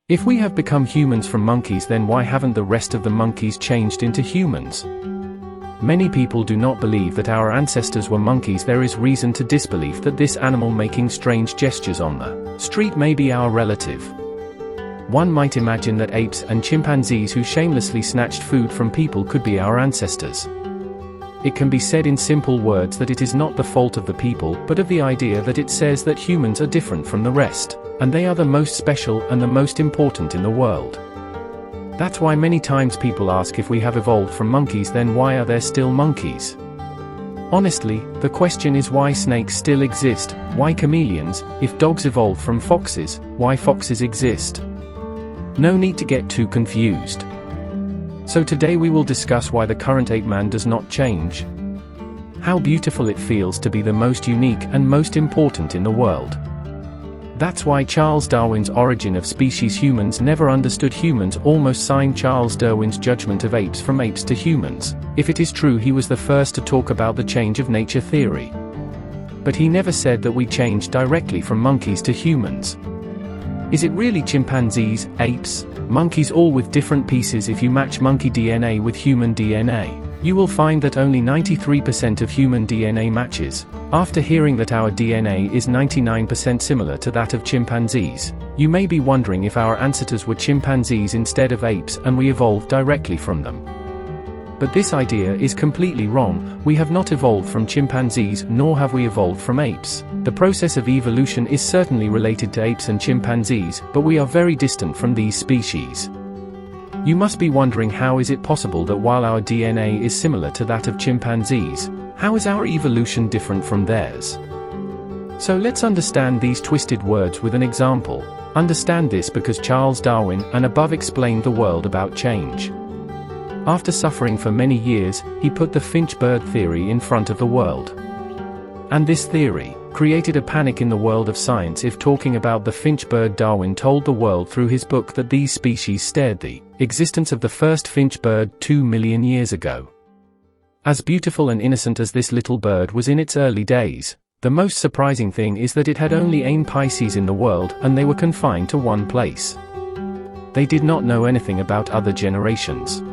If we have become humans from monkeys, then why haven't the rest of the monkeys changed into humans? Many people do not believe that our ancestors were monkeys. There is reason to disbelieve that this animal making strange gestures on the street may be our relative. One might imagine that apes and chimpanzees who shamelessly snatched food from people could be our ancestors. It can be said in simple words that it is not the fault of the people, but of the idea that it says that humans are different from the rest, and they are the most special and the most important in the world. That's why many times people ask, if we have evolved from monkeys, then why are there still monkeys? Honestly, the question is why snakes still exist, why chameleons, if dogs evolved from foxes, why foxes exist. No need to get too confused. So today we will discuss why the current ape man does not change. How beautiful it feels to be the most unique and most important in the world. That's why Charles Darwin's Origin of Species Humans never understood humans almost signed Charles Darwin's judgment of apes from apes to humans, if it is true he was the first to talk about the change of nature theory. But he never said that we changed directly from monkeys to humans. Is it really chimpanzees, apes, monkeys, all with different pieces? If you match monkey DNA with human DNA, you will find that only 93% of human DNA matches. After hearing that our DNA is 99% similar to that of chimpanzees, you may be wondering if our ancestors were chimpanzees instead of apes and we evolved directly from them. But this idea is completely wrong. We have not evolved from chimpanzees, nor have we evolved from apes. The process of evolution is certainly related to apes and chimpanzees, but we are very distant from these species. You must be wondering, how is it possible that while our DNA is similar to that of chimpanzees, how is our evolution different from theirs? So let's understand these twisted words with an example. Understand this because Charles Darwin and above explained the world about change. After suffering for many years, he put the finch bird theory in front of the world. And this theory created a panic in the world of science. If talking about the finch bird, Darwin told the world through his book that these species stared the existence of the first finch bird 2 million years ago. As beautiful and innocent as this little bird was in its early days, the most surprising thing is that it had only 8 species in the world, and they were confined to one place. They did not know anything about other generations.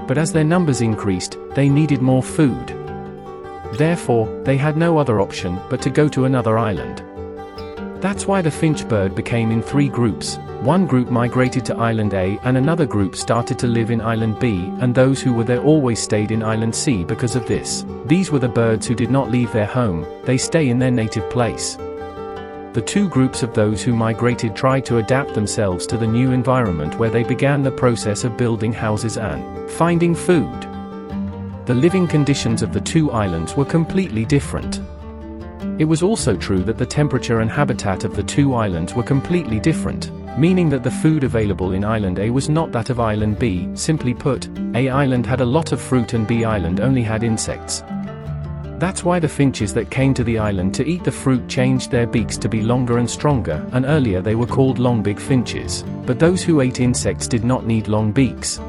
But as their numbers increased, they needed more food. Therefore, they had no other option but to go to another island. That's why the finch bird became in 3 groups. One group migrated to Island A and another group started to live in Island B, and those who were there always stayed in Island C because of this. These were the birds who did not leave their home, they stay in their native place. The 2 groups of those who migrated tried to adapt themselves to the new environment, where they began the process of building houses and finding food. The living conditions of the 2 islands were completely different. It was also true that the temperature and habitat of the 2 islands were completely different, meaning that the food available in Island A was not that of Island B. Simply put, A island had a lot of fruit and B island only had insects. That's why the finches that came to the island to eat the fruit changed their beaks to be longer and stronger, and earlier they were called long-beak finches. But those who ate insects did not need long beaks.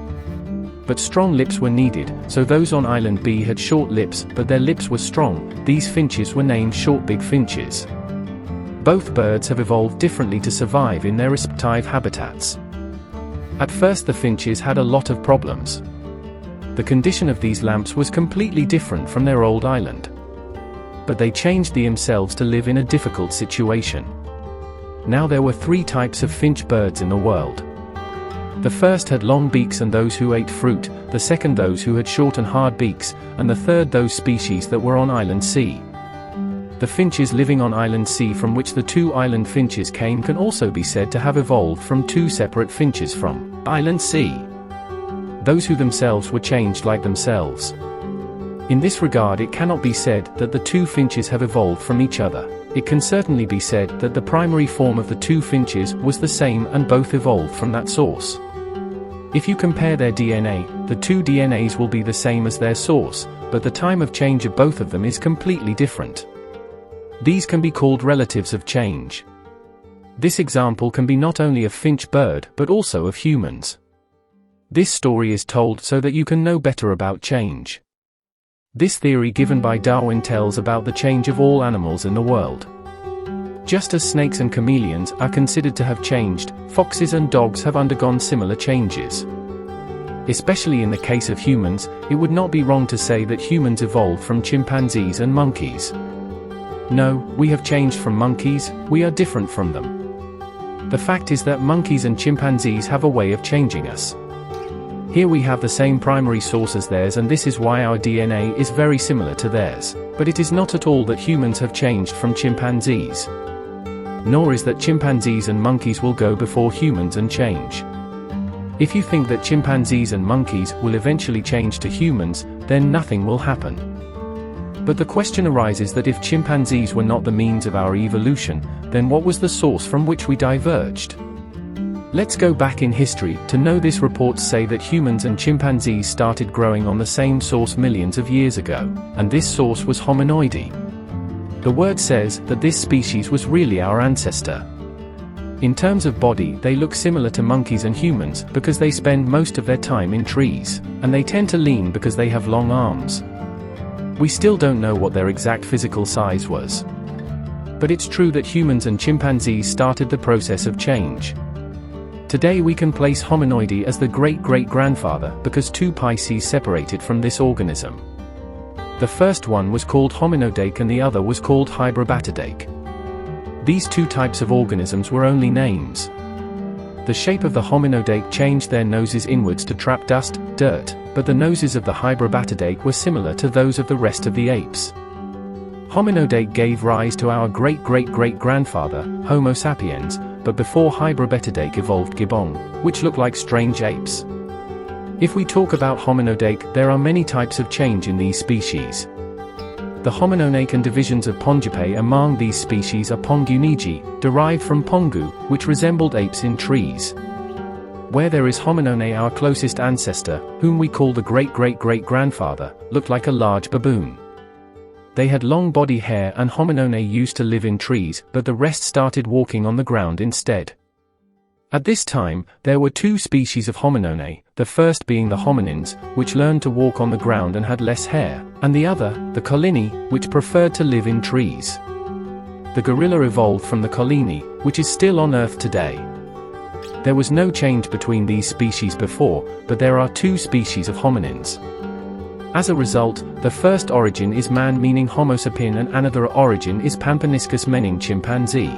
But strong lips were needed, so those on Island B had short lips, but their lips were strong. These finches were named short-beak finches. Both birds have evolved differently to survive in their respective habitats. At first the finches had a lot of problems. The condition of these lamps was completely different from their old island. But they changed themselves to live in a difficult situation. Now there were 3 types of finch birds in the world. The first had long beaks and those who ate fruit, the second those who had short and hard beaks, and the third those species that were on Island C. The finches living on Island C, from which the 2 island finches came, can also be said to have evolved from 2 separate finches from Island C. Those who themselves were changed like themselves. In this regard, it cannot be said that the 2 finches have evolved from each other. It can certainly be said that the primary form of the 2 finches was the same and both evolved from that source. If you compare their DNA, the 2 DNAs will be the same as their source, but the time of change of both of them is completely different. These can be called relatives of change. This example can be not only of finch bird, but also of humans. This story is told so that you can know better about change. This theory given by Darwin tells about the change of all animals in the world. Just as snakes and chameleons are considered to have changed, foxes and dogs have undergone similar changes. Especially in the case of humans, it would not be wrong to say that humans evolved from chimpanzees and monkeys. No, we have changed from monkeys, we are different from them. The fact is that monkeys and chimpanzees have a way of changing us. Here we have the same primary source as theirs, and this is why our DNA is very similar to theirs. But it is not at all that humans have changed from chimpanzees. Nor is that chimpanzees and monkeys will go before humans and change. If you think that chimpanzees and monkeys will eventually change to humans, then nothing will happen. But the question arises that if chimpanzees were not the means of our evolution, then what was the source from which we diverged? Let's go back in history to know this. Reports say that humans and chimpanzees started growing on the same source millions of years ago, and this source was hominoidy. The word says that this species was really our ancestor. In terms of body, they look similar to monkeys and humans because they spend most of their time in trees, and they tend to lean because they have long arms. We still don't know what their exact physical size was. But it's true that humans and chimpanzees started the process of change. Today we can place hominoidy as the great-great-grandfather because two species separated from this organism. The first one was called hominodake and the other was called hybrobatidae. These two types of organisms were only names. The shape of the hominodake changed their noses inwards to trap dust, dirt, but the noses of the hybrobatidae were similar to those of the rest of the apes. Hominodake gave rise to our great-great-great-grandfather, Homo sapiens, but before hybrobatidae evolved gibbon, which look like strange apes. If we talk about hominodake, there are many types of change in these species. The hominonake and divisions of Pongipae among these species are Ponguniji, derived from Pongu, which resembled apes in trees. Where there is hominone, our closest ancestor, whom we call the great-great-great-grandfather, looked like a large baboon. They had long body hair, and hominone used to live in trees, but the rest started walking on the ground instead. At this time, there were two species of hominone, the first being the hominins, which learned to walk on the ground and had less hair, and the other, the collini, which preferred to live in trees. The gorilla evolved from the collini, which is still on Earth today. There was no change between these species before, but there are two species of hominins. As a result, the first origin is man, meaning Homo sapien, and another origin is Pampaniscus, meaning chimpanzee.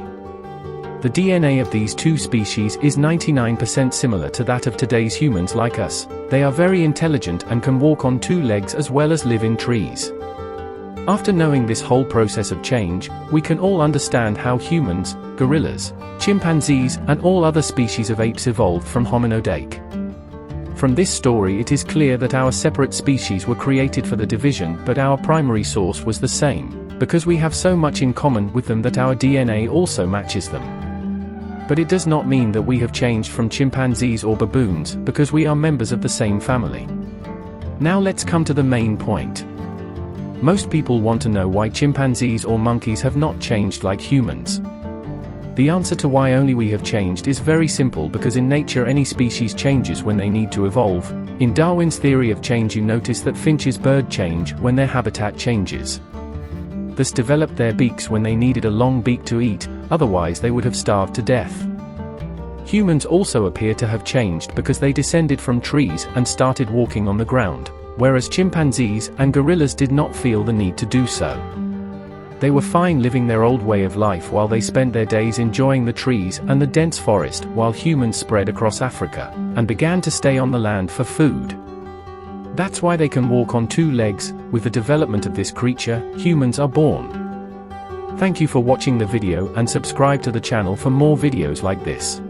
The DNA of these two species is 99% similar to that of today's humans like us. They are very intelligent and can walk on two legs as well as live in trees. After knowing this whole process of change, we can all understand how humans, gorillas, chimpanzees, and all other species of apes evolved from hominodake. From this story it is clear that our separate species were created for the division, but our primary source was the same, because we have so much in common with them that our DNA also matches them. But it does not mean that we have changed from chimpanzees or baboons, because we are members of the same family. Now let's come to the main point. Most people want to know why chimpanzees or monkeys have not changed like humans. The answer to why only we have changed is very simple, because in nature any species changes when they need to evolve. In Darwin's theory of change, you notice that finches bird change when their habitat changes. Thus developed their beaks when they needed a long beak to eat, otherwise they would have starved to death. Humans also appear to have changed because they descended from trees and started walking on the ground, whereas chimpanzees and gorillas did not feel the need to do so. They were fine living their old way of life while they spent their days enjoying the trees and the dense forest, while humans spread across Africa and began to stay on the land for food. That's why they can walk on two legs. With the development of this creature, humans are born. Thank you for watching the video and subscribe to the channel for more videos like this.